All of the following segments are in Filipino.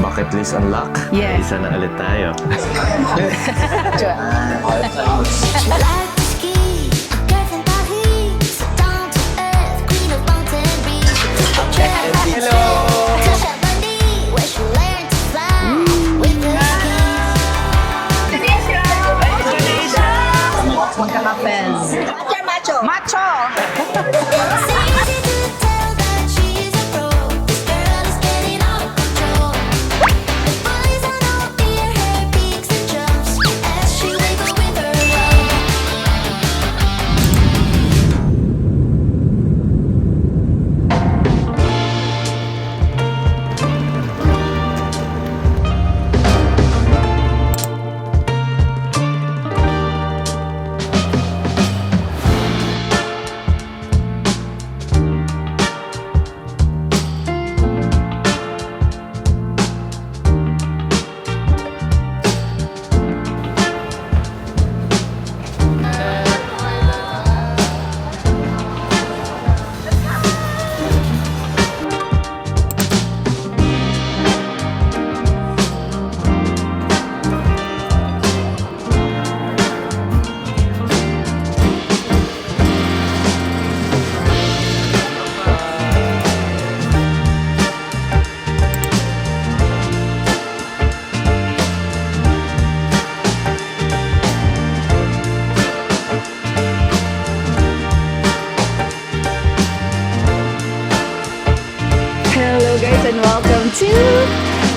Bucket list unlock? Yes. Isa na ulit tayo. Magkaka-fez. Macho! Macho! Hello guys and welcome to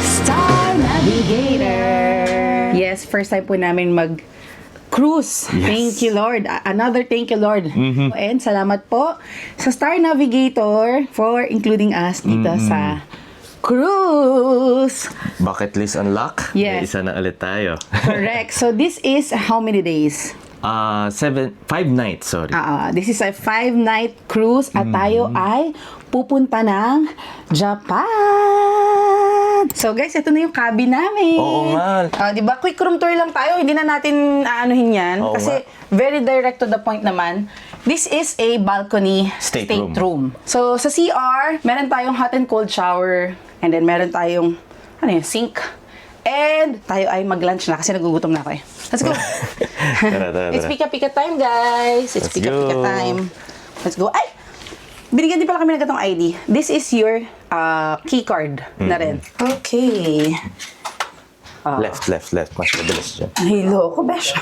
Star Navigator. Yes, first time po namin mag-cruise. Yes. Thank you Lord. Another thank you Lord. And salamat po sa Star Navigator for including us dito sa cruise. Bucket list unlock? Yes. Isa na ulit tayo. Correct. So this is how many days? 5 nights, sorry. This is a 5-night cruise at tayo ay pupunta ng Japan. So guys, ito na yung cabin namin. Oo nga. Di ba? Quick room tour lang tayo. Hindi na natin aanuhin yan. Oo Kasi very direct to the point naman. This is a balcony Stateroom. So sa CR, meron tayong hot and cold shower. And then meron tayong sink. And tayo ay mag-lunch na kasi nagugutom na ako eh. Let's go. Tara. It's pika-pika time, guys. It's Let's pika-pika go. time. Let's go. Ay! Binigyan din pala kami ng gatong ID. This is your key card na rin. Okay. Left. Mas mabilis dyan. Ay, loko, besh.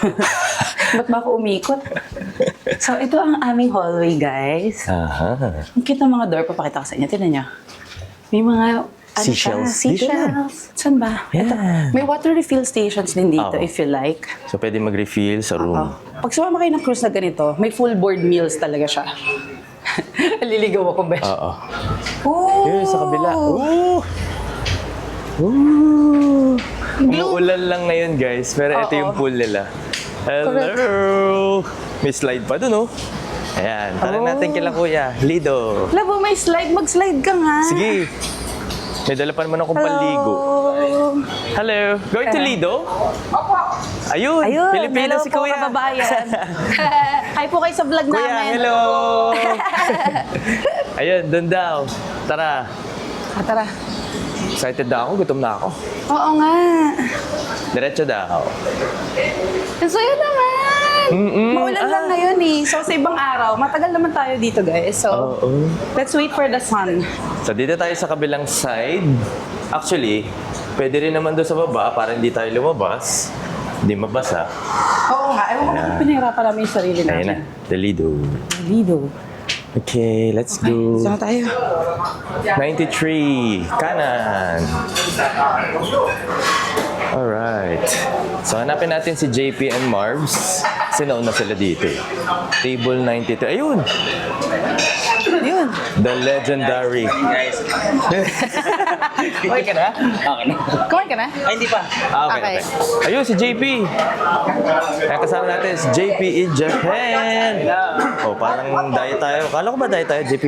Ba't ba ako umikot? So, ito ang aming hallway, guys. Aha. Ang cute ng mga door. Papakita ko sa inyo. Tignan nyo. May mga Seashells. Seashells. Saan ba? Yan. Ito. May water refill stations din dito Oo. if you like. So, pwede mag-refill sa room. Pag sumama kayo ng cruise na ganito, may full board meals talaga siya. Liligaw ako, besh. Oo. Oh! Yun, sa kabila. Ooh! Ooh! Umuulan lang ngayon, guys. Pero ito Oo. yung pool nila. Hello! May slide pa dun, oh. Ayan. Tara natin kila Kuya. Lido. Labo, may slide. Mag-slide ka nga. Sige. May dala pa naman akong panligo. Hello. Going to Lido? Ayun. Ayun, Pilipino hello si po, Kuya. kababayan. Hi po kayo sa vlog Kuya, namin. hello. Ayun, dun daw. Tara. Tara. Excited na ako. Gutom na ako. Oo nga. Diretso daw. Ang saya naman. Maulan lang ngayon eh. So sa ibang araw, matagal naman tayo dito guys. So Oo. let's wait for the sun. So, dito tayo sa kabilang side. Actually, pwede rin naman doon sa baba para hindi tayo lumabas. Hindi mabasa. Oo nga. Ewan ko bakit pinahirapan namin yung sarili Ayun na. natin. The Lido. Lido. Okay, let's go. Saan na tayo? 93. Kanan. Alright. So, hanapin natin si JP and Marbs. Sinauna sila dito. Table 92. Ayun! Yun. The legendary. Guys. Okay ka na? Okay na. Kumain ka na? Ay, hindi pa. Okay. Ayun, si JP. Kaya kasama natin si JP in Japan. Oh, parang diet tayo. Kala ko ba diet tayo, JP?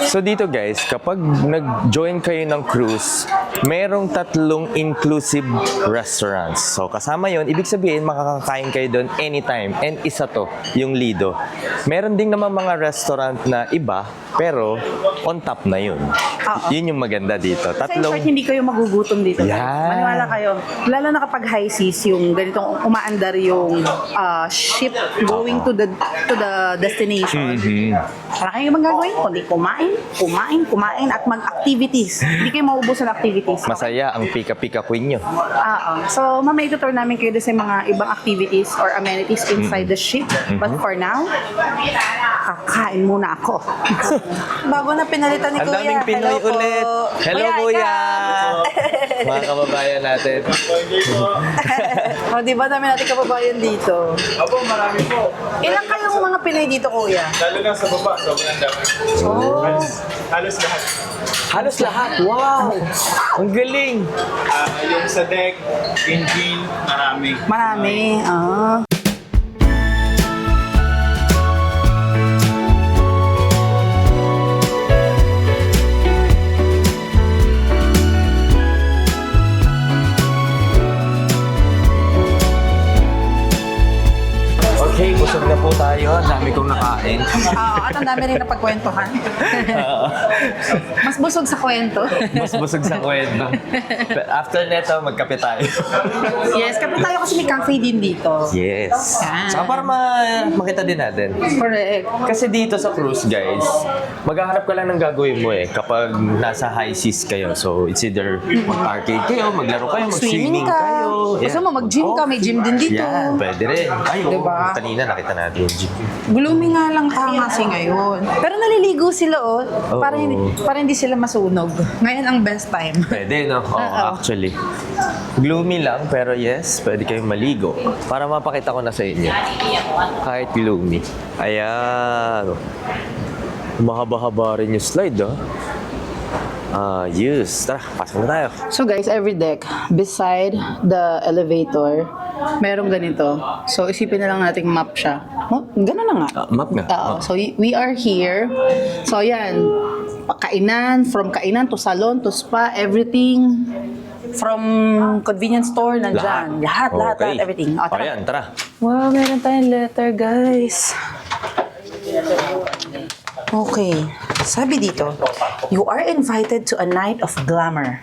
So dito guys, kapag nag-join kayo ng cruise, merong 3 inclusive restaurants. So, kasama yon, ibig sabihin, makakakain kayo doon anytime. And isa to, yung Lido. Meron ding naman mga restaurant na iba, pero on top na yun. Yun yung maganda dito. Sa in short, 3. hindi kayo magugutom dito. Yan. Maniwala kayo. Lalo na kapag high seas, yung ganitong umaandar yung ship going to the destination. Wala kayong magagawin, kundi kumain at mag-activities. Hindi kayo maubusan ng activities. Masaya ang pika-pika queen nyo. So, mamaya itutur namin kayo doon sa mga ibang activities or amenities inside the ship. But for now, kakain muna ako. Bago na pinalitan ni Ang Kuya. daming Pinoy Hello po. ulit. Hello, Kuya! ikaw. Mga kababayan natin. O, di ba dami natin kababayan dito? Opo, marami po. Ilan kayong mga Pinoy dito, Kuya? Lalo na sa baba, sobrang dami. Halos lahat. Halos lahat. Wow! Ang galing! Yung sa deck, engine, marami. Marami. Okay, busog na po tayo. Ang dami kong nakain. At ang dami rin napagkwentuhan. Mas busog sa kwento. Mas busog sa kwento. But after neto, magkape tayo. Yes, kapit tayo kasi may cafe din dito. Yes. Yan. Saka para makita din natin. Correct. Kasi dito sa cruise, guys, maghahanap ka lang ng gagawin mo kapag nasa high seas kayo. So, it's either mag-arcade kayo, maglaro kayo, mag-swimming Swimming ka. kayo. Gusto mo mag-gym ka, may gym din dito. Yan, pwede rin. Ay, Diba? kanina nakita natin yung gym. Gloomy nga lang kasi ngayon. Pero naliligo sila, para hindi sila masunog. Ngayon ang best time. Pwede, no? Actually. Gloomy lang, pero yes, pwede kayong maligo. Para mapakita ko na sa inyo. Kahit gloomy. Ayan. Mahaba-haba rin yung slide, yes. Tara, pasok na tayo. So guys, every deck, beside the elevator, merong ganito. So isipin na lang nating map siya. Ganun na nga. Map nga. So we are here. So yan, kainan, from kainan to salon to spa, everything. From convenience store, nandyan. Lahat, everything. O, tara. Ayan, tara. Wow, meron tayong letter, guys. Okay. Sabi dito, you are invited to a night of glamour.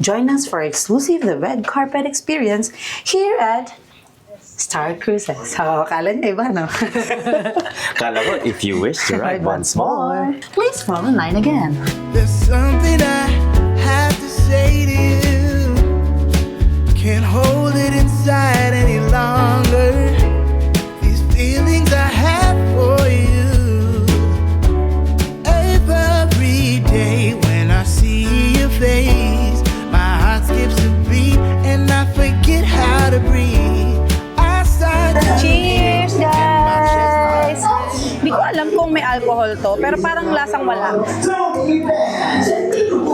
Join us for exclusive the red carpet experience here at Star Cruises. So, akala niya iba, no? Kala ko, if you wish to ride once more. Please follow 9 again. There's something I have to say to you. Can't hold it inside any longer. These feelings I have for you. Every day when I see your face, my heart skips a beat and I forget how to breathe. I start to Cheers, guys! Hindi ko alam kung may alcohol to, pero parang lasang wala.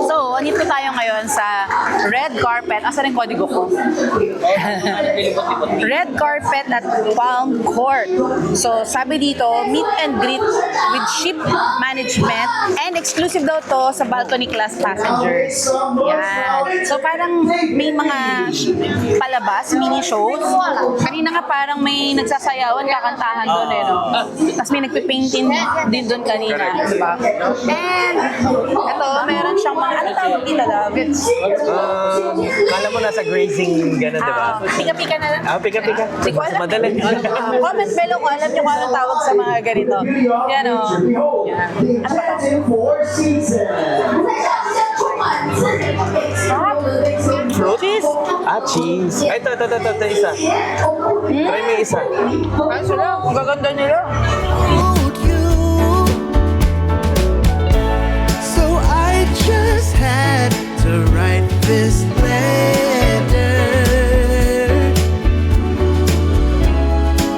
So, andito tayo ngayon sa red carpet. Asa rin kodigo ko? Red carpet at Palm Court. So, sabi dito, meet and greet with ship management and exclusive daw to sa balcony class passengers. Yan. So, parang may mga palabas, mini shows. Kanina nga parang may nagsasayawan, kakantahan doon no? Tapos may nagpipainting din doon kanina, diba? And, ito, meron siyang mga, ano tawag dito, love? Kala mo nasa grazing gano'n, di ba? Pika-pika na lang. Pika-pika. Hindi ko alam. Madali. Comment below kung alam niyo kung anong tawag sa mga ganito. Yan o. Yan. Ano ba ito? Cheese. Cheese. Ay, ito, isa. Try mo yung isa. Ay, sila. Ang gaganda nila. hold you. So I just had to write this letter.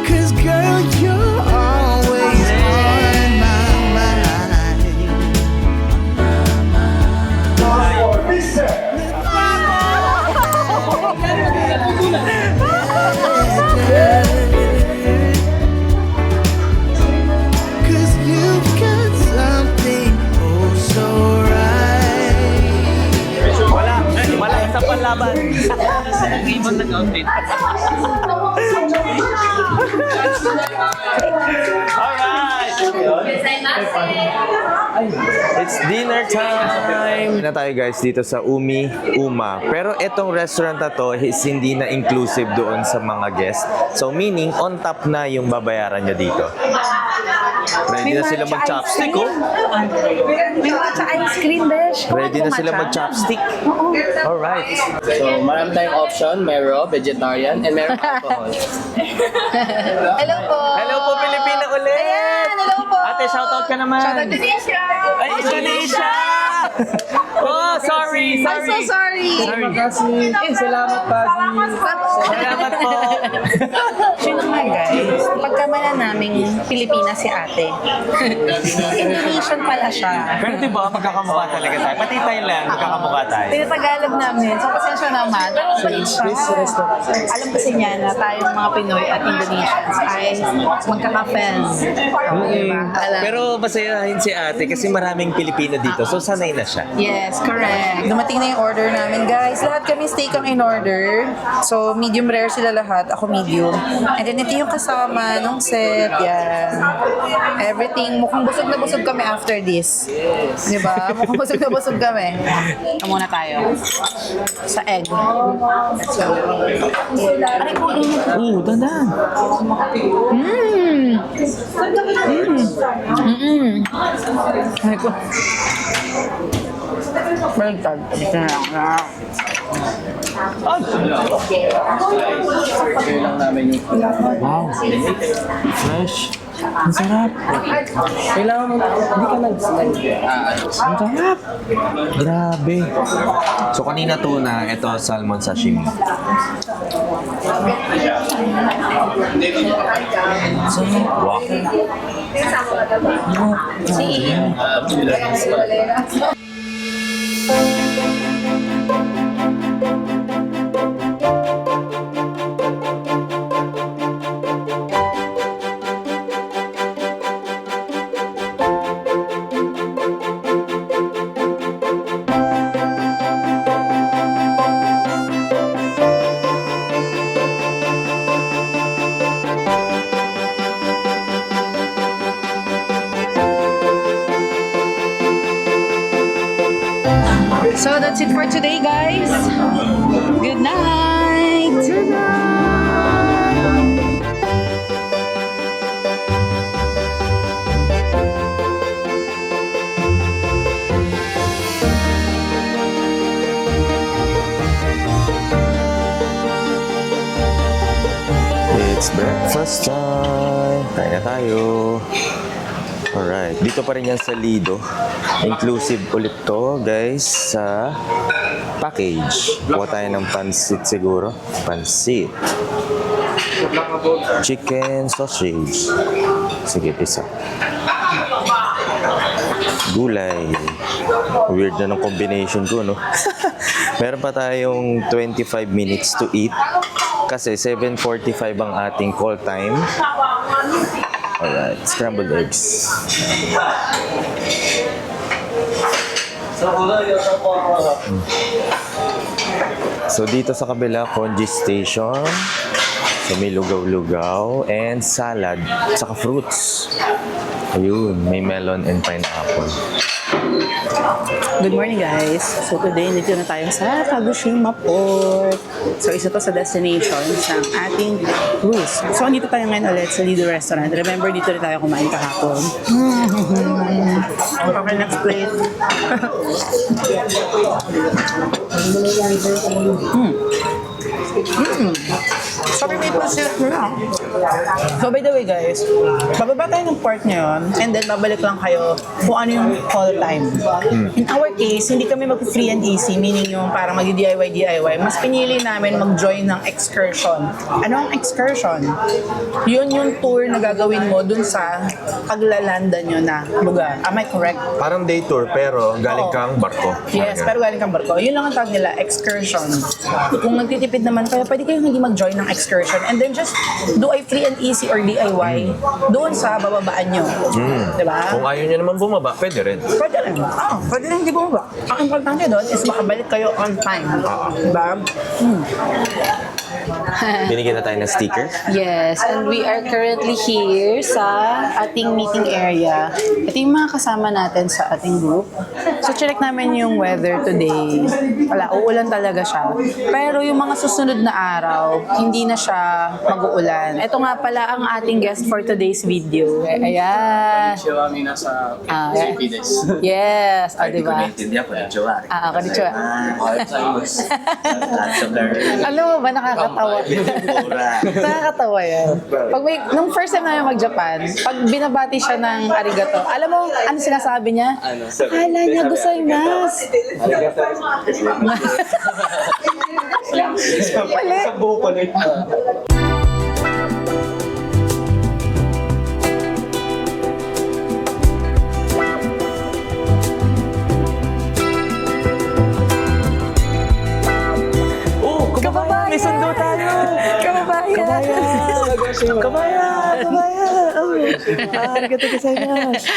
'Cause girl, you're always on my mind. Cause you've got something oh so right. Wala. laban. Ibon nag-outfit. Alright! It's dinner time! Na tayo guys dito sa Uma. Pero etong restaurant na to is hindi na inclusive doon sa mga guests. So meaning, on top na yung babayaran niya dito. Ready na sila mag-chopstick, oh. May matcha ice cream, besh. Ready na sila mag-chopstick. Alright. So, marami tayong option. May raw, vegetarian, and meron alcohol. Hello po. Hello po, Pilipina ulit! Ayan, hello po. Ate, shoutout ka naman! Shoutout Indonesia. Ay, Indonesia! Oh, sorry! I'm so sorry. Salamat, Pagi. Salamat po! Sino nga guys, pagkamala naming Pilipinas si ate. Indonesian pala siya. Pero di ba, magkakamukha talaga tayo. Pati Thailand, magkakamukha tayo. Tinatagalog namin, so pasensya naman. Pero mabait siya. Alam kasi niya na tayong mga Pinoy at Indonesians ay magkaka-fans. Diba? Alam. Pero masayahin si ate kasi maraming Pilipino dito. So, sanay na siya. Yes, correct. Dumating na yung order namin, guys. Lahat kami steak ang in-order. So, medium rare sila lahat. Ako medium. And then, ito yung kasama nung set. Yan. Everything. Mukhang busog na busog kami after this. Diba? Mukhang busog na busog kami. Ito muna tayo. Sa egg. Let's go. Aray ko, init. Dandan. Aray ko. Baliktad. Ito na lang. Kaya lang namin yung Wow. Fresh. Ang sarap. kailangan mo, hindi ka nag-slide. Ang sarap. Grabe. So, kanina tuna, ito salmon sashimi. Wow. So that's it for today, guys. Good night. It's breakfast time. Kain na tayo. Alright. Dito pa rin yan sa Lido. Inclusive ulit to, guys, sa package. Kuha tayo ng pansit siguro. Pansit. Chicken sausage. Sige, isa. Gulay. Weird na ng combination ko, no? Meron pa tayong 25 minutes to eat. Kasi 7:45 ang ating call time. Alright, scrambled eggs. So dito sa kabila, congee station. So may lugaw-lugaw and salad, saka fruits. Ayun, may melon and pineapple. Good morning, guys. So today, dito na tayo sa Kagoshima Port. So isa to sa destinations ng ating cruise. So andito tayo ngayon ulit sa Lido Restaurant. Remember, dito rin tayo kumain kahapon. Okay, next plate. Sabi may pansit na. So by the way, guys, bababa tayo ng port ngayon and then babalik lang kayo kung ano yung call time. In our case, hindi kami mag-free and easy, meaning yung parang mag-DIY. Mas pinili namin mag-join ng excursion. Ano ang excursion? Yun yung tour na gagawin mo dun sa paglalanda nyo na lugar. Am I correct? Parang day tour pero galing Oo. kang barko. Yes, pero galing kang barko. Yun lang ang tawag nila, excursion. Kung nagtitipid naman kayo, pwede kayong hindi mag-join ng excursion. And then just do a free and easy or DIY doon sa bababaan nyo. Diba? Kung ayaw nyo naman bumaba, pwede rin. Pwede rin. Pwede rin hindi bumaba. Ang importante doon is makabalik kayo on time. Diba? Binigyan na tayo ng sticker. Yes, and we are currently here sa ating meeting area. Ito yung mga kasama natin sa ating group. So, check namin yung weather today. Wala, uulan talaga siya. Pero yung mga susunod na araw, hindi na siya mag-uulan. Ito nga pala ang ating guest for today's video. Ayan. kami nasa Ah, JP des. yes, o diba? Naiintindihan ko, Jowa. Konnichiwa. Alam mo ba, nakakatawa. Nakakatawa yan. Nung first time namin mag-Japan, pag binabati siya ng arigato, alam mo, ano sinasabi niya? Akala niya gozaimasu. Mali. Kabayan! May sundo tayo! Kababayan. Kabayan! Arigato gozaimasu!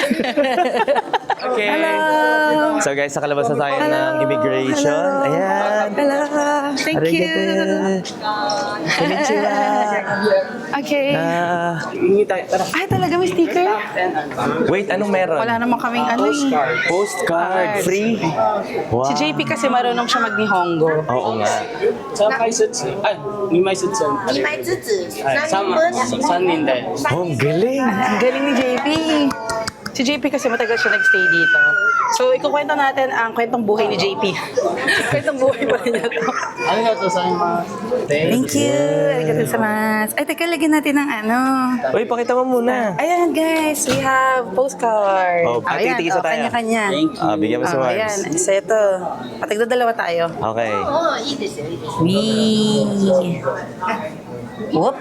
Okay. Hello. So guys, sa kalabas na tayo ng immigration. Ayan. Hello. Thank you. Konnichiwa. Okay. Ay, talaga may sticker? Wait, anong meron? Wala naman kaming ano eh. Postcard. Free? Wow. Si JP kasi marunong siya mag-Nihongo. Oo nga. 3回ずつ、2枚ずつ。2枚ずつ。3人で。 Oh, ang galing. Ang galing ni JP. Si JP kasi matagal siya nagstay dito. So, ikukwento natin ang kwentong buhay ni JP. Kwentong buhay pa rin ito. ありがとうございます。 Thank you. Arigatou gozaimasu. Ay, teka, lagyan natin ng ano. Uy, pakita mo muna. Ayan, guys. We have postcard. Oh, tigisa tayo. Kanya-kanya. Bigyan mo si Mars. Ayan, isa ito. Patigdadalawa tayo. Okay. Wee. Whoop.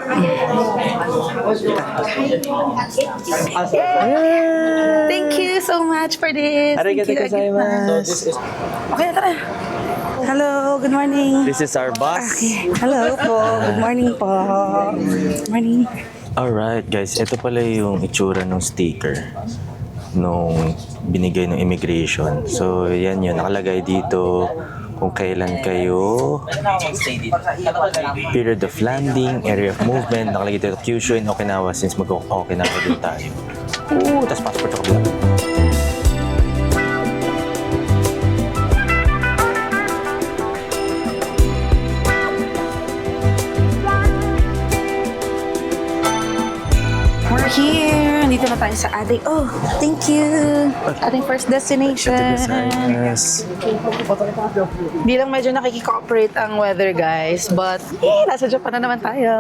Thank you so much for this. Arigatou Thank you. gozaimasu. Okay, tara. Hello, good morning. This is our boss. Okay. Hello po. Good morning po. Good morning. Alright guys, ito pala yung itsura ng sticker nung binigay ng immigration. So yan yun, nakalagay dito kung kailan kayo, period of landing, area of movement, nakalagay dito Kyushu in Okinawa since mag-Okinawa din tayo. Tas passport ako lang. We're here. Dito na tayo sa ating, oh, thank you. Ating first destination. Di lang medyo nakikicooperate ang weather, guys. But, nasa Japan na naman tayo.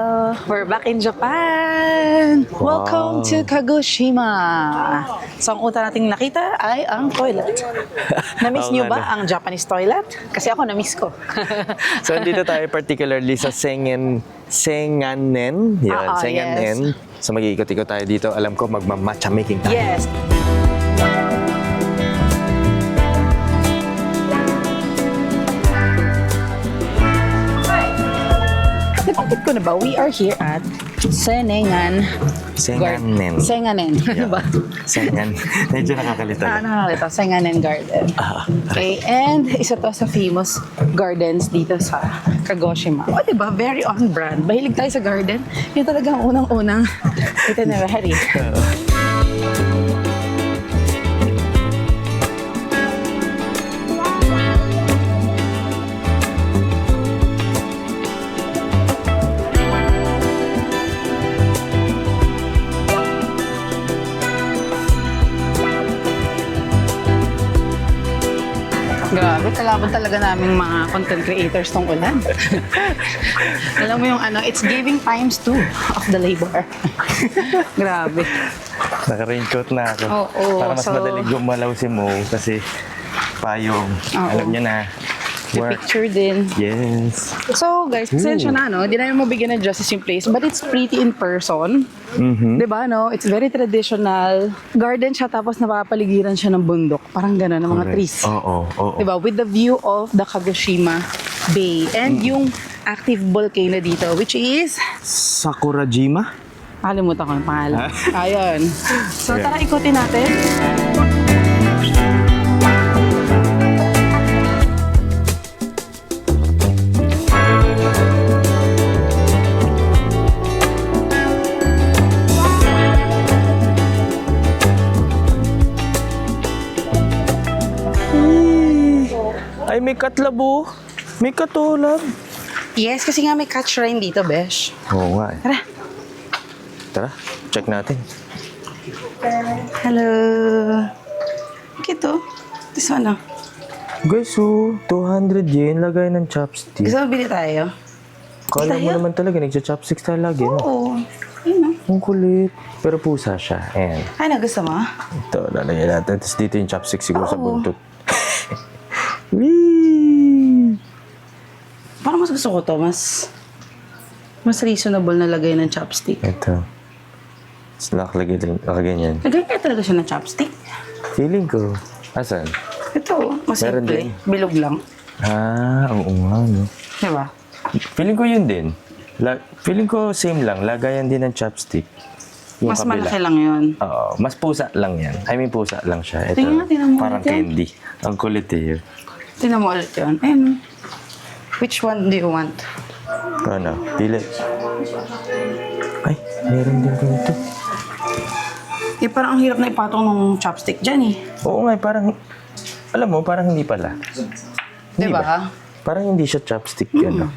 We're back in Japan. Welcome to Kagoshima. So, ang una nating nakita ay ang toilet. Na-miss Oo nyo nga ba ang Japanese toilet? Kasi ako, na-miss ko. So dito tayo particularly sa Senganen. Yan, Senganen. So mag-iikot-ikot tayo dito. Alam ko magma-matcha making tayo. Yes. Napakit ko na ba? We are here at Senengan. Senganen. Senganen. Ano ba? Sengan. Medyo nakakalito. Ito, Senganen Garden. Okay, and isa to sa famous gardens dito sa Kagoshima. O, diba? Very on brand. Mahilig tayo sa garden. Yun talagang unang-unang itinerary. Grabe, kalaban talaga naming mga content creators tong ulan. Alam mo yung ano, it's giving times 2 of the labor. Grabe. Naka-raincoat na ako. Oo, para mas so- madaling gumalaw si Mo kasi payong. Oo. Alam niya na. May picture din. Yes. So guys, pasensya na, no? Di namin mabigyan ng justice yung place, but it's pretty in person. Diba, no? It's very traditional. Garden siya, tapos napapaligiran siya ng bundok. Parang gano'n, ng mga trees. Oo. Diba? With the view of the Kagoshima Bay. And yung active volcano dito, which is, Sakurajima? nakalimutan ko ang pangalan. Ayun. So, Yeah. tara ikutin natin. Ay, may katlabo. May katulad. Yes, kasi nga may catch rain dito, besh. Oo nga eh. Tara. Tara, check natin. Hello. Kito. This one, oh. Guys, 200 yen, lagay ng chopstick. Gusto mo bili tayo? Kala mo tayo? naman talaga, nagsa-chopsticks tayo lagi, no? Oo. Yun, oh. Ang kulit. Pero pusa siya. Ayan. Ay, na gusto mo? Ito, lalagyan natin. Tapos dito yung chopstick siguro sa Oo. buntot. Whee! Parang mas gusto ko to. Mas reasonable na lagay ng chopstick. Ito. Tapos nakaganyan. Lagay kaya talaga siya ng chopstick? Feeling ko. Asan? Ito, mas Meron simple. din. Bilog lang. Ah, oo nga, no? Diba? Feeling ko yun din. Feeling ko same lang. Lagayan din ng chopstick. Yung Mas kabila. malaki lang yun. Oo, mas pusa lang yan. I mean, pusa lang siya. Ito, Tingnan nga, tingnan mo parang ulit yan. candy. Ang kulit eh. Tingnan mo ulit yun. Ayun. Which one do you want? Ano? Pili. Ay, meron din ganito. Eh, parang ang hirap na ipatong ng chopstick dyan eh. Oo nga, parang, alam mo, parang hindi pala. Hindi Diba? ba? Parang hindi siya chopstick, ano.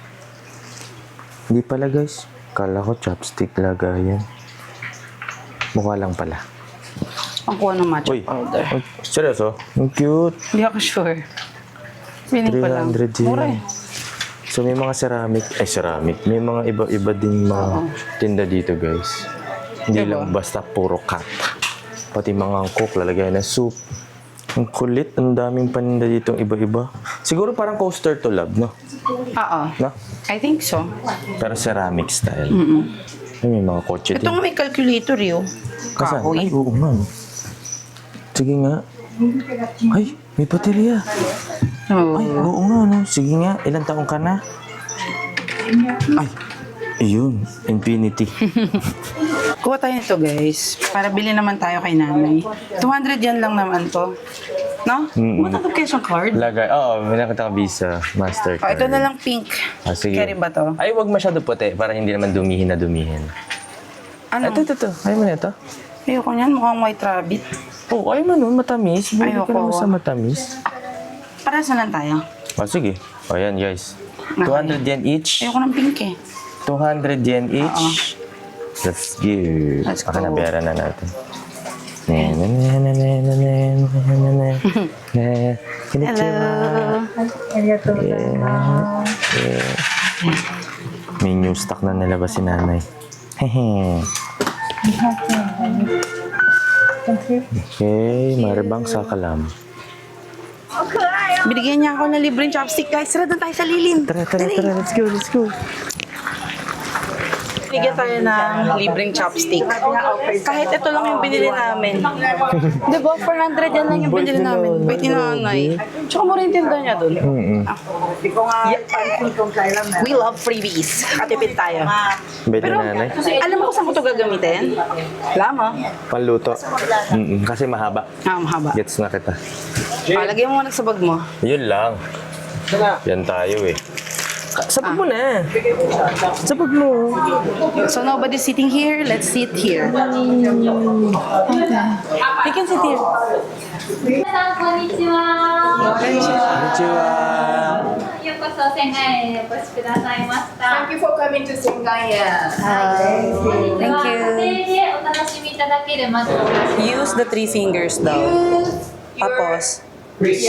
Hindi pala, guys. Kala ko chopstick lagayan. Mukha lang pala. Ang kuha ng matcha Uy, powder. seryoso? Ang cute. Hindi ako sure. Feeling ko lang. 300 yen. Mura eh. So may mga ceramic. May mga iba-iba din mga tinda dito, guys. Hindi Diba? lang basta puro cut. Pati mga cook, lalagyan ng soup. Ang kulit, ang daming paninda dito iba-iba. Siguro parang coaster to love, no? Oo. No? I think so. Pero ceramic style. Ay, may mga kotse Ito din. nga may calculator yun. Kasan? Kahoy. Ay, oo nga. No? Sige nga. Ay, may baterya. Oo. Ay, oo nga, no? Sige nga, ilang taong ka na? Ay, ayun, infinity. Kuha tayo nito guys. Para bili naman tayo kay nanay. 200 yan lang naman to. No? Matanggap kayo siyang card? Lagay, may nakita ka Visa, Oh, Mastercard. ito na lang pink. Ah, sige. Carry ba to? Ay, wag masyado puti para hindi naman dumihin na dumihin. Ano? Ito. Ayaw mo na ito? Ayoko niyan. Mukhang white rabbit. Oh, ayaw mo nun, matamis. Bili ka Ayoko. naman sa matamis. Para saan lang tayo? Ah, sige. O, yan guys. 200 yen each. Ayoko ng pink eh. 200 yen each. Let's go. Let's Baka go. nabayaran na natin. May new stock na nilabas si nanay. Hehe. Okay, maribang sa kalam. Binigyan niya ako ng libreng chopstick guys. Tara doon tayo sa lilim. Tara, let's go. Bigyan tayo ng libreng chopstick. Kahit ito lang yung binili namin. Diba? 400 yan lang yung binili namin. Wait, tinanay. Tsaka mo rin tinda niya dun. We love freebies. Katipid tayo. Bete Pero, nanay. alam mo kung saan ko ito gagamitin? Alam mo? Panluto. Kasi mahaba. Mahaba. Gets na kita. Lagyan mo muna sa bag mo. Yun lang. Yan tayo eh. Sabag mo na. Sabag mo. So nobody's sitting here, let's sit here. We can sit here. 皆さんこんにちは。 Konnichiwa. ようこそ仙台へお越しくださいました。 Thank you for coming to Singaya. 本日 Thank は you. 家庭でお楽しみいただけるマットを Use the 3 fingers daw. Tapos, Yes.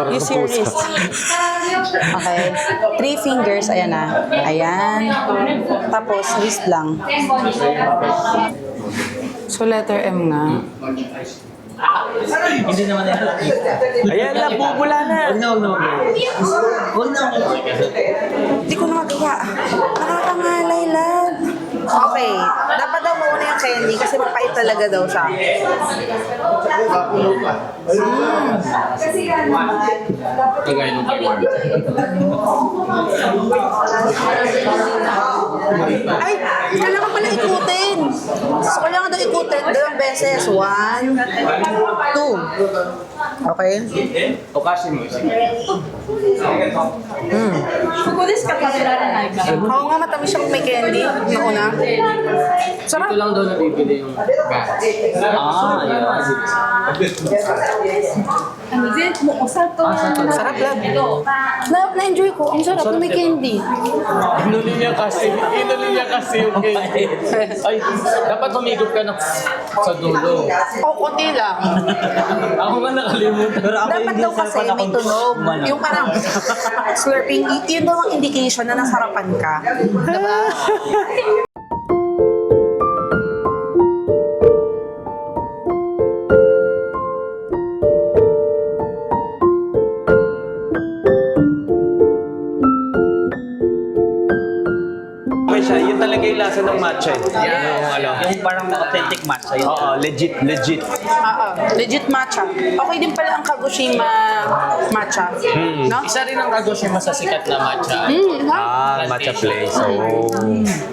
use your wrist. Okay. 3 fingers, ayan na. Ayan. Tapos, wrist lang. 前後に動かせます。 So, letter M nga. Ayan na, bubula na. Hindi ko na magawa. Nakakangalay lang. Okay. Dapat daw mauna yung candy kasi mapait talaga daw siya. Kagaya nung kay Mark. Ay, kailangan pala ikutin. So, kailangan daw ikutin 2 beses. 1, 2. Okay? O kasi mo. Oo nga, matamis siya kung may candy. Nauna. Sarap. Ito lang daw nabibili yung gas. Sarap lang. Na-enjoy ko. Ang sarap kung may candy. Inuli niya kasi yung cake. Ay, dapat humigop ka na sa dulo. O, konti lang. Ako nga nakalimutan. Dapat daw kasi may tunog. Yung parang slurping, yun daw ang indication na nasarapan ka. Diba? Okay siya, yun talaga yung lasa ng matcha eh. Yung ano. Yung parang authentic matcha yun. Oo, legit. Oo. Legit matcha. Okay din pala ang Kagoshima matcha. No? Isa rin ang Kagoshima sa sikat na matcha. Matcha place. Oh.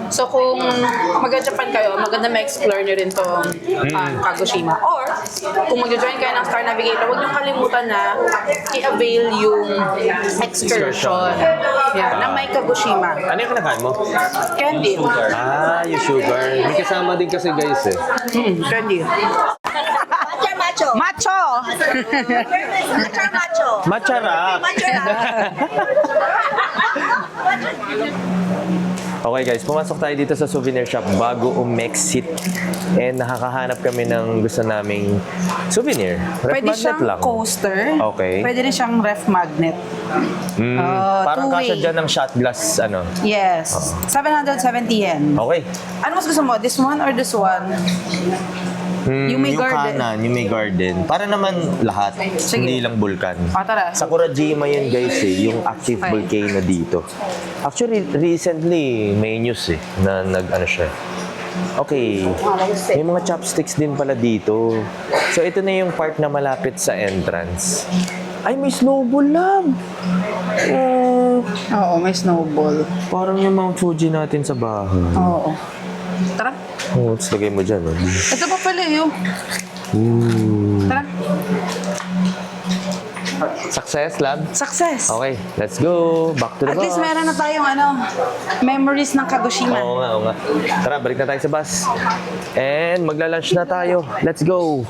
So kung mag-Japan kayo, maganda ma-explore nyo rin tong Kagoshima. Or, kung mag-join kayo ng Star Navigator, huwag nyo kalimutan na i-avail yung excursion. Yeah, na may Kagoshima. Ano yung kinakain mo? Candy. Yung sugar. May kasama din kasi guys eh. Candy. Macho. Macho! Matcha rock. Okay guys, pumasok tayo dito sa souvenir shop bago umexit. And nakakahanap kami ng gusto naming souvenir. Ref Pwede magnet siyang lang. coaster. Okay. Pwede rin siyang ref magnet. Parang two-way. kasya dyan ng shot glass, ano. Yes. 770 yen. Okay. Ano mas gusto mo? This one or this one? Yung may garden. kanan, yung may garden. Para naman lahat, Sige. hindi lang bulkan. Tara. Sakurajima yun guys eh, yung active Okay. volcano dito. Actually, recently, may news eh, na nag-ano siya. Okay, may mga chopsticks din pala dito. So ito na yung part na malapit sa entrance. Ay, may snowball lang! Oo, may snowball. Parang yung Mount Fuji natin sa bahay. Oo. Tara. Tapos lagay mo dyan. Oh. Ito pa pala yun. Tara. Success, lab? Success. Okay, let's go. Back to the At bus. least meron na tayong memories ng Kagoshima. Oo nga. Tara, balik na tayo sa bus. And magla-lunch na tayo. Let's go.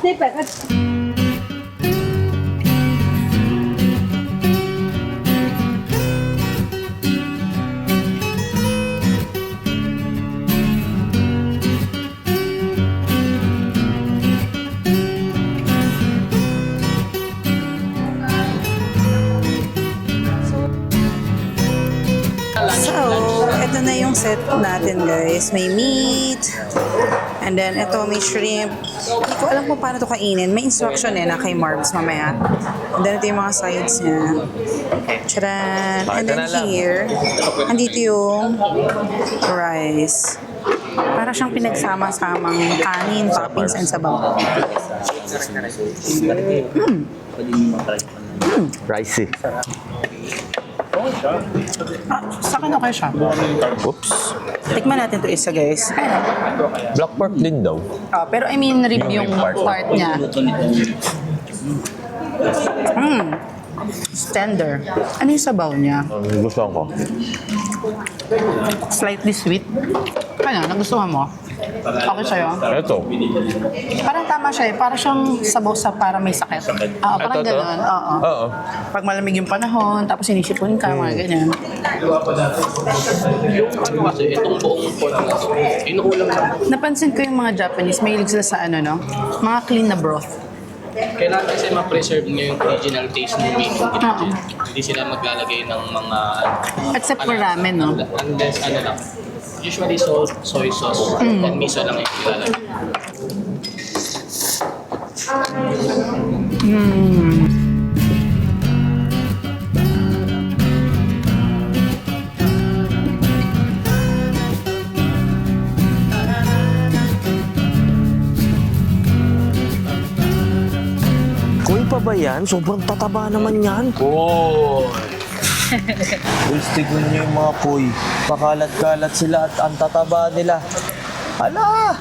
So, ito na yung set natin guys. May meat. And then, ito may shrimp. Hindi ko alam kung paano ito kainin. May instruction na kay Marbs mamaya. And then, ito yung mga sides niya. Charan! And then Pakita na lang. here, andito yung rice. Para siyang pinagsama-samang kanin, toppings, and sabaw. Rice eh. Sa akin okay siya. Oops. Tikman natin to isa guys. Black pork din daw. Pero I mean, rib yung part niya. Tender. Ano yung sabaw niya? Gusto ko. Slightly sweet. Ano? Nagustuhan mo? Okay sa'yo? Ito. Parang tama siya eh. Parang siyang sabaw sa para may sakit. Oo, parang Ito? gano'n. Oo. Oo. Pag malamig yung panahon, tapos inisipon ka, mga ganyan. Ano kasi itong buong pot na ito, inuulam lang. Napansin ko yung mga Japanese, mahilig sila sa mga clean na broth. Kailangan kasi ma-preserve nyo yung original taste ng main ingredient. Hindi sila maglalagay ng mga... Except for ramen, no? Unless, lang. Usually salt, soy sauce, and miso lang yung ilalagay. yan? Sobrang tataba naman yan. Oh. Guys, tignan niyo yung mga koy. Pakalat-kalat sila at ang tataba nila. Ala!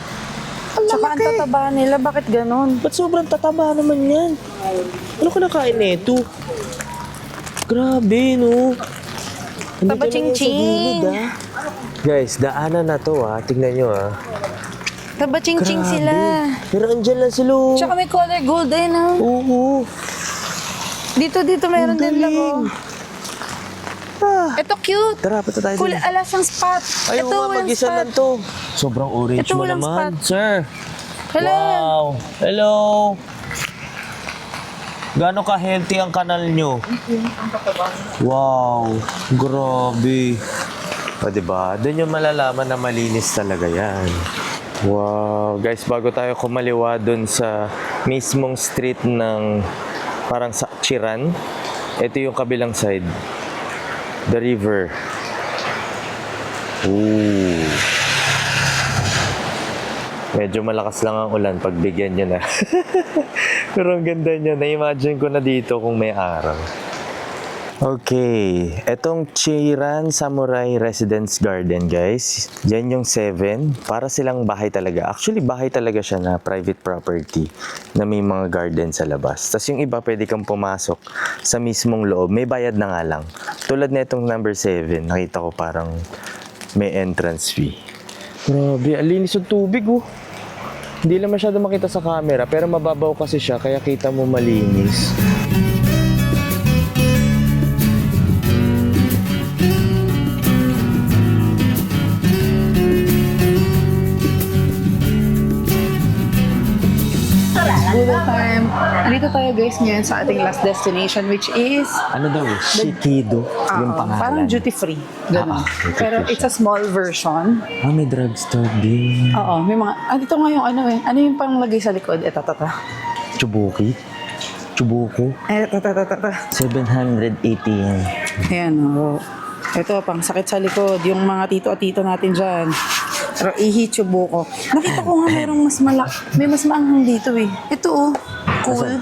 Ang Tsaka ang lalaki. tataba nila, bakit ganon? Ba't sobrang tataba naman yan? Ano ka nakain nito? Grabe, no? Nandito Taba lang yan sa ching-ching. gilid, ah. Guys, daanan na to, ha. Tignan nyo, ha. Taba-ching-ching Grabe. sila. Pero andyan lang sila. Oh. Tsaka may color gold din, ha? Oo. Dito, meron din lang, oh. Ah. Ito cute. Tara, punta tayo Kulay, dun. ala siyang spot. Ay, Ito, nga, walang mag-isa spot. lang to. Sobrang orange Ito, mo walang naman, spot. sir. Hello. Wow. Hello. Gaano ka-healthy ang kanal nyo? Wow. Grabe. O, diba? Doon yung malalaman na malinis talaga yan. Wow. Guys, bago tayo kumaliwa doon sa mismong street ng parang sa Chiran, ito yung kabilang side. The river. Ooh. Medyo malakas lang ang ulan pag bigyan nyo na. Pero ang ganda nyo. Na-imagine ko na dito kung may araw. Okay. Etong Chiran Samurai Residence Garden, guys. Yan yung 7. Para silang bahay talaga. Actually, bahay talaga siya na private property na may mga garden sa labas. Tapos yung iba, pwede kang pumasok sa mismong loob. May bayad na nga lang. Tulad na itong number 7. Nakita ko parang may entrance fee. Grabe, alinis yung tubig, oh. Hindi lang masyado makita sa camera, pero mababaw kasi siya, kaya kita mo malinis. Google time. Andito tayo guys ngayon sa ating last destination which is Ano daw eh? Shikido, yung pangalan. parang duty free. Ganun. duty Pero free it's a small version. Ah, may drugstore din. Oo, may mga, dito nga yung ano eh. Ano yung panglagay sa likod? Ito. Chubuki. Chubuko. Ito. 780 yan. Ayan o. Ito, pang sakit sa likod. Yung mga tito at tito natin dyan. Pero ihichubo ko. Nakita ko nga merong mas may mas maanghang dito eh. Ito oh. Cool.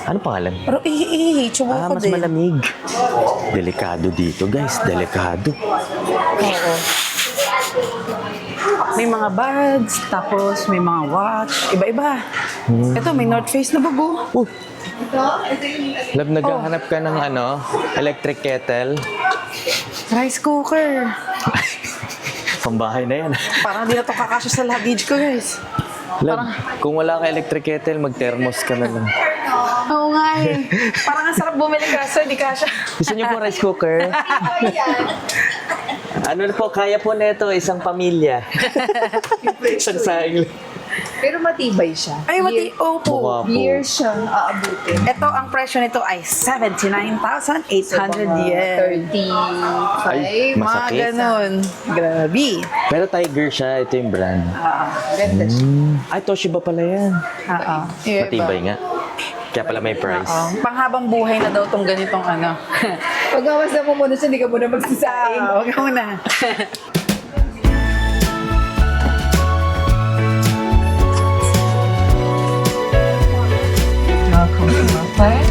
Ano pangalan? Pero ihichubo Ah, ko mas din. malamig. Delikado dito, guys. Delikado. Oo. May mga bags, tapos may mga watch, iba-iba. Ito, may North Face na bago. Lab, naghahanap ka ng ano? Electric kettle? Rice cooker. Pambahay na yan. Parang di na to kakasya sa luggage ko, guys. Lab, kung wala ka electric kettle, mag-thermos ka na lang. Oo nga eh. Parang ang sarap bumili kaso, di kasya. Gusto niyo po rice cooker? Ano po, kaya po nito isang pamilya. Isang saing. Pero matibay siya. Ay, opo. Mukha po. Years siyang aabutin. Ito, ang presyo nito ay 79,800 yen. 35. Ay, Mga masakit. ganon. Grabe. Pero Tiger siya, ito yung brand. Ganda siya. Ay, Toshiba pala yan. Oo. Matibay nga. Kaya pala may price. Panghabang buhay na daw tong ganitong ano. Pag awas na mo muna siya, hindi ka muna magsasaing. Huwag ka muna. Welcome to my place.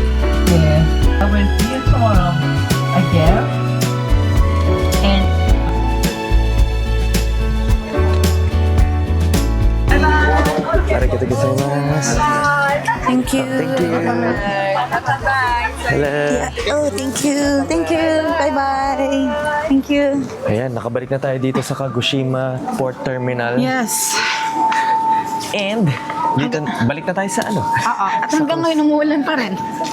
Yeah. I will see you tomorrow again. And Arigatou gozaimasu. Thank you. Thank you. Hello. Oh, thank you. Thank you. Bye-bye. Thank you. Ayan, nakabalik na tayo dito sa Kagoshima Port Terminal. Yes. And dito, balik na tayo sa ano. Oo. At hanggang ngayon umuulan pa rin.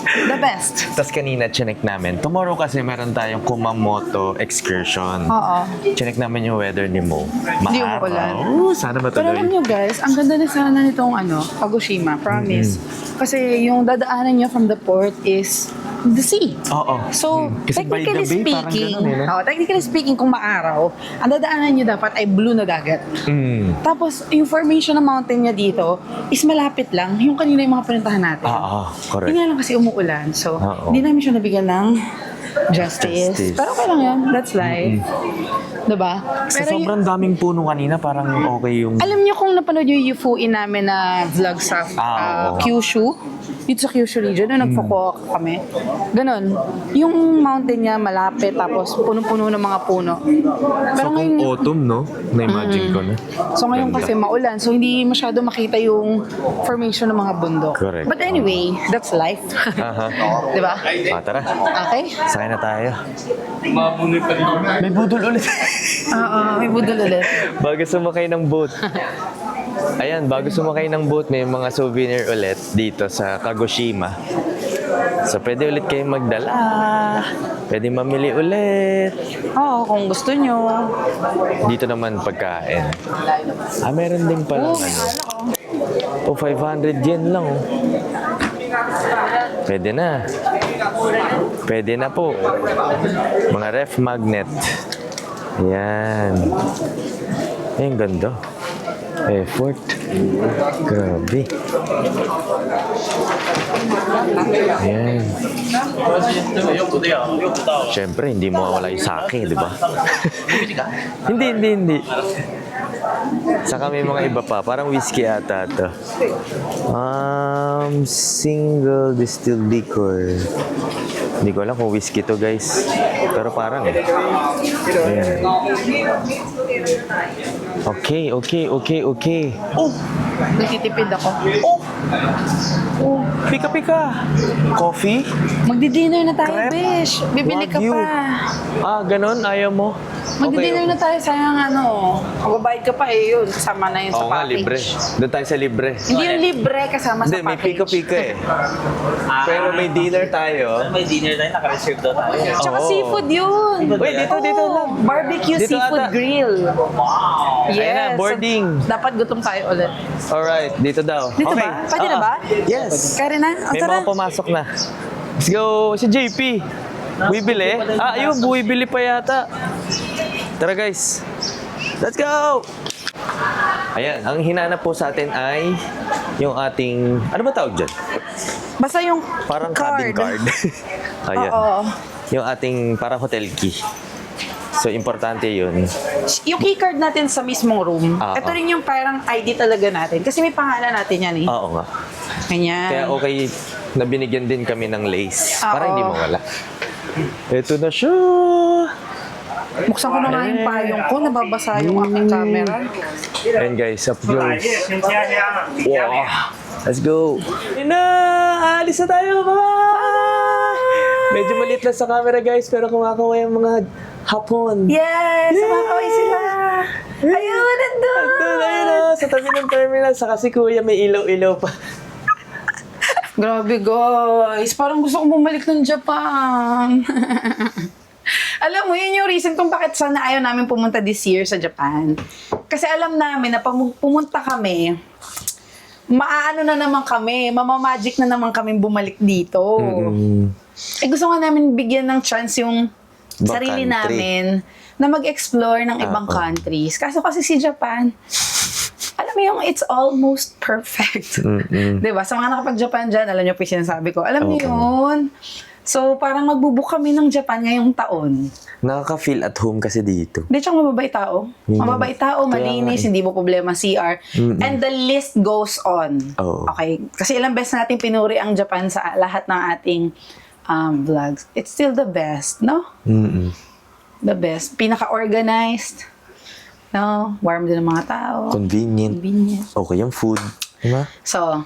The best. Tapos kanina, chinek namin. Tomorrow kasi meron tayong Kumamoto excursion. Oo. Chinek namin yung weather ni Mo. Hindi Maaraw. umuulan. Sana Pero alam matuloy. nyo guys, ang ganda na sana nitong Kagoshima, promise. Kasi yung dadaanan nyo from the port is the sea. Oo. So, Kasi by technically the bay, parang speaking, ganun, eh, no? technically speaking, kung maaraw, ang dadaanan nyo dapat ay blue na dagat. Tapos, yung formation ng mountain niya dito is malapit lang. Yung kanina yung mga pinuntahan natin. Oo, correct. Hindi nga lang kasi umuulan. So, Oo. hindi namin siya nabigyan ng justice. Justice. Pero okay lang yan. That's life. Diba? Sa Pero sobrang daming puno kanina, parang okay yung... alam niyo kung kung napanood yung Yufuin namin na vlog sa Oo. Kyushu, dito sa Kyushu region, nung nagpo-walk kami. Ganon. Yung mountain niya malapit, tapos punong-puno ng mga puno. Pero ngayon, autumn, no? Na-imagine ko na. so ngayon kasi maulan, so hindi masyado makita yung formation ng mga bundok. Correct. But anyway, that's life. Aha. Di ba? Tara. Okay? Sakay na tayo. Mabunoy pa rin. May budol ulit. Oo, may budol ulit. Bago sumakay ng boat. Ayan, bago sumakay ng boat, may mga souvenir ulit dito sa Kagoshima. So, pwede ulit kayong magdala. Pwede mamili ulit. Oo, kung gusto nyo. Dito naman pagkain. Meron din palang ano. 500 yen lang, oh. Pwede na. Pwede na po. Mga ref magnet. Ayan. Ay, ang ganda. Effort. Grabe. Ayan. Siyempre, hindi mo mawala yung sake, di ba? Hindi. Saka may mga iba pa. Parang whiskey ata ito. Single distilled liquor. Hindi ko alam kung whiskey to, guys. Pero parang ayan. Okay. Oh! Nagtitipid ako. Oh! Pika-pika! Coffee? Magdi-dinner na tayo, Crep? besh. Bibili ka Wagyu. pa. Ganon? Ayaw mo? Magdi-dinner na tayo, sayang ano. Magbabayad ka pa yun. Kasama na yun sa Oo nga, package. libre. Doon tayo sa libre. Hindi yung libre, kasama Hindi, sa may package. pika-pika eh. Pero may dinner tayo. May dinner tayo, naka-reserve daw tayo. Tsaka Oo. seafood yun. Uy, dito lang. Barbecue Dito seafood ata. grill. Wow! Yes. Ayun na, boarding. So, dapat gutom tayo ulit. Alright, dito daw. Dito ba? Pwede na ba? Yes. Kaya na? Ang May tara. mga pumasok na. Let's go. Si JP. Bibili? Ayun, buwibili pa yata. Tara guys. Let's go! Ayan, ang hinanap po sa atin ay yung ating, ano ba tawag dyan? Basta yung Parang card. cabin card. Ayan. Oo. Yung ating parang hotel key. So, importante yun. Yung keycard natin sa mismong room, ito rin yung parang ID talaga natin. Kasi may pangalan natin yan eh. Oo nga. Ganyan. Kaya okay na binigyan din kami ng lace. Para Oo. hindi mawala. Ito na siya! Buksan ko na nga yung payong ko, nababasa yung aking camera. Ayan guys, up close. Wow! Let's go! Yun na! Alis na tayo! Bye! Medyo maliit lang sa camera guys, pero kumakaway ang mga hapon. Yes! Sumakaway sila! Ayun, nandun! Ayun na! Sa tabi ng terminal, saka si Kuya may ilaw-ilaw pa. Grabe guys, parang gusto kong bumalik ng Japan. Alam mo, yun yung reason kung bakit sana ayaw namin pumunta this year sa Japan. Kasi alam namin na pag pumunta kami, maaano na naman kami, mamamagic na naman kami bumalik dito. Eh gusto nga namin bigyan ng chance yung sarili country. namin na mag-explore ng ibang countries. Kaso kasi si Japan, alam mo yung it's almost perfect. Diba? Sa mga nakapag-Japan dyan, alam niyo po yung sinasabi ko. Alam niyo yun? So, parang magbubook kami ng Japan ngayong taon. Nakaka-feel at home kasi dito. Hindi, tsaka mababait tao. Mababait tao, malinis, hindi mo problema CR. And the list goes on. Oo. Okay? Kasi ilang beses natin pinuri ang Japan sa lahat ng ating vlogs. It's still the best, no? The best. Pinaka-organized. No? Warm din ang mga tao. Convenient. Convenient. Okay yung food. Diba? So,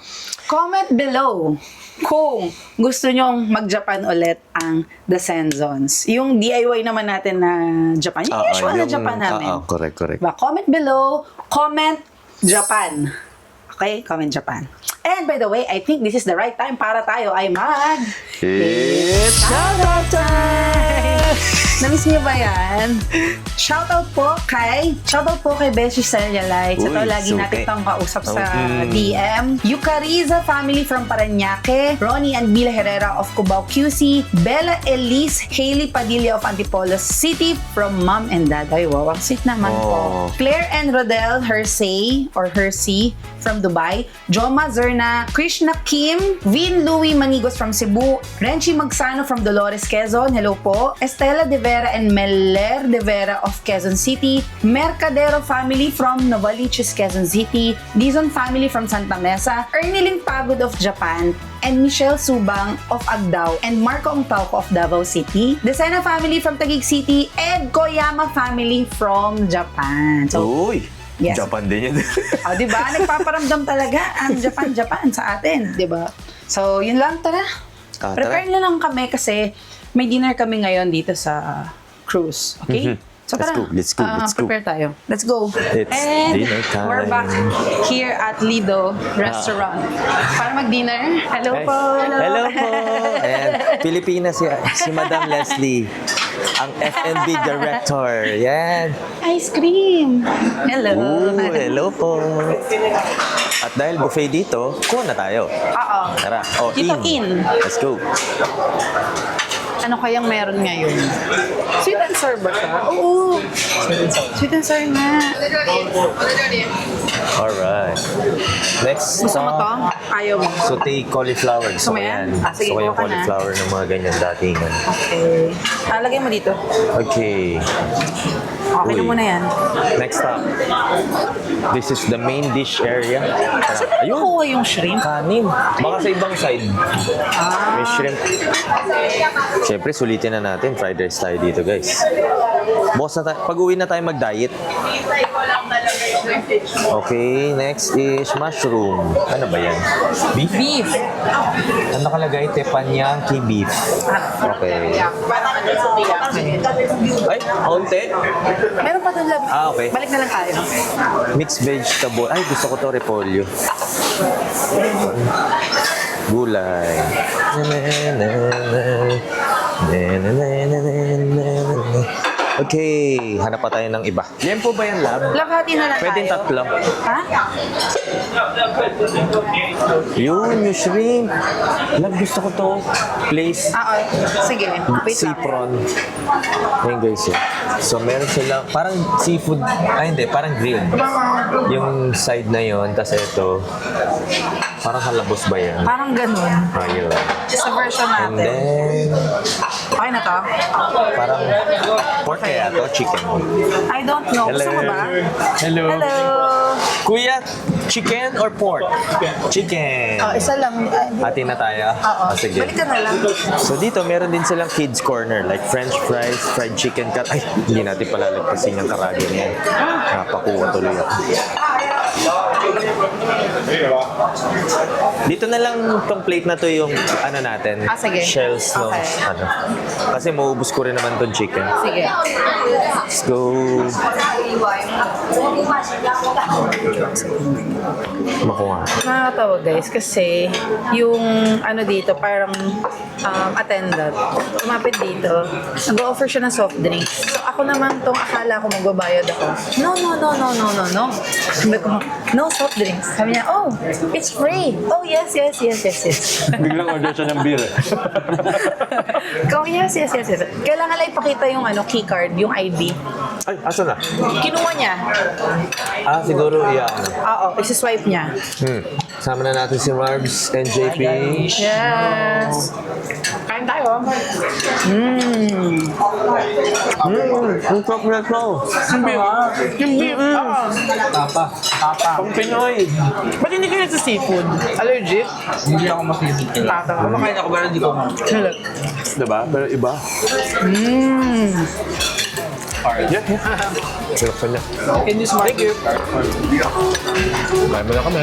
comment below kung gusto nyong mag-Japan ulit ang The Senzons. Yung DIY naman natin na Japan. Yung usual na Japan namin. Correct. Diba? Comment below. Comment Japan. Okay? Comment Japan. And by the way, I think this is the right time para tayo ay It's shoutout time! Namiss niyo ba yan? Shoutout po kay Beshi Celia Lights. Ito Uy, lagi suki. natin itong kausap sa DM. Yukariza family from Parañaque, Ronnie and Bila Herrera of Cubao QC, Bella Elise Hailey Padilla of Antipolo City from Mom and Dad. Ay, wow, ang sweet naman po. Claire and Rodel Hersey from Dubai, Joma Zerna, Krishna Kim, Vin Louie Manigos from Cebu, Renchi Magsano from Dolores, Quezon. Hello po. Estela De Vera and Meler de Vera of Quezon City, Mercadero family from Novaliches, Quezon City, Dizon family from Santa Mesa, Ernilin Pagod of Japan, and Michelle Subang of Agdao, and Marco Ongtauco of Davao City, Desena family from Taguig City, and Koyama family from Japan. So, Uy! yes. Japan din yun. di ba? Nagpaparamdam talaga ang Japan sa atin, di ba? So, yun lang, tara. Tara. Prepare na lang kami kasi may dinner kami ngayon dito sa cruise. Okay? So, Let's tara. go, let's go, let's go. Prepare tayo. Let's go. It's And dinner time. we're back here at Lido Restaurant para mag-dinner. Hello po. Hello po! Ayan, Pilipinas si Madam Leslie, ang F&B director. Yan. Ice cream. Hello. Ooh, hello po. At dahil buffet dito, kuha na tayo. Oo. Tara. Oh, Dito in. Let's go. Ano kayang meron ngayon? Sweet and sour ba siya? Oo. Sweet and sour nga. Alright. Next Gusto mo to? Ayaw mo. Sauté cauliflower. Gusto ko mo yan? yan. Ah, sige, Gusto ko yung kuha ka na. cauliflower ng mga ganyan datingan. Okay. Lagay mo dito. Okay. Okay na Uy. muna yan. Next up. This is the main dish area. Tara. Ayun. Kuha yung shrimp. Kanin. Baka sa ibang side. Ah. May shrimp. Siyempre, sulitin na natin. Fried rice tayo dito, guys. Boss na tayo. Pag-uwi na tayo mag-diet. Okay, next is mushroom. Ano ba yan? Beef? Beef. Ano nakalagay? Teppanyaki beef. Okay. Ay, onte. Meron pa doon lang. Ah, okay. Balik na lang tayo. Mixed vegetable. Ay, gusto ko to repolyo. Gulay. Okay, hanap pa tayo ng iba. Yan po ba yan, lab? Lakati na lang Pwedeng tayo. tatlo. Ha? Yun, yung shrimp. Lab, gusto ko to. Place. Ah, okay. Sige. Wait lang. Cipron. Ayan guys, eh. So meron sila, parang seafood, hindi, parang grilled. Yung side na yon, tas ito, parang halabos ba yan? Parang ganun. Ayun. Sa version And natin. then, Okay na to? parang pork kaya to, chicken. I don't know. Gusto mo ba? Hello. Hello. Kuya, chicken or pork? Chicken. Oh, isa lang. Hati na tayo. Oo. Ah, sige. Balik ka na lang. So dito, meron din silang kids corner like french fries, fried chicken cut. Ay, hindi natin palalagpasin yung karagyo niya. Napakuha tuloy ako. Dito na lang tong plate na to yung ano natin. Ah, sige. Shells no. Okay. Ano. Kasi maubos ko rin naman tong chicken. Sige. Let's go. Makuha. Nakakatawa guys kasi yung ano dito parang attendant lumapit dito nag-offer siya ng soft drinks so ako naman tong akala ko magbabayad ako no sabi ko no soft drinks sabi niya oh it's free oh yes Biglang order siya ng beer. oh yes kailangan lang ipakita yung ano key card yung ID Ay, asa na? kinuha niya Ah, siguro yan. oo isi-swipe niya Sama na natin si Marbs and JP. yes kain tayo Ang chocolate mo. yung beef Tapa. Pang Pinoy. ba't hindi kayo sa seafood? Allergic? Hindi ako masisip. Tata. Kumakain ako pero hindi ko Diba? Pero iba. Yeah. Sarap pa niya. Can you smart? Bye mo na kami.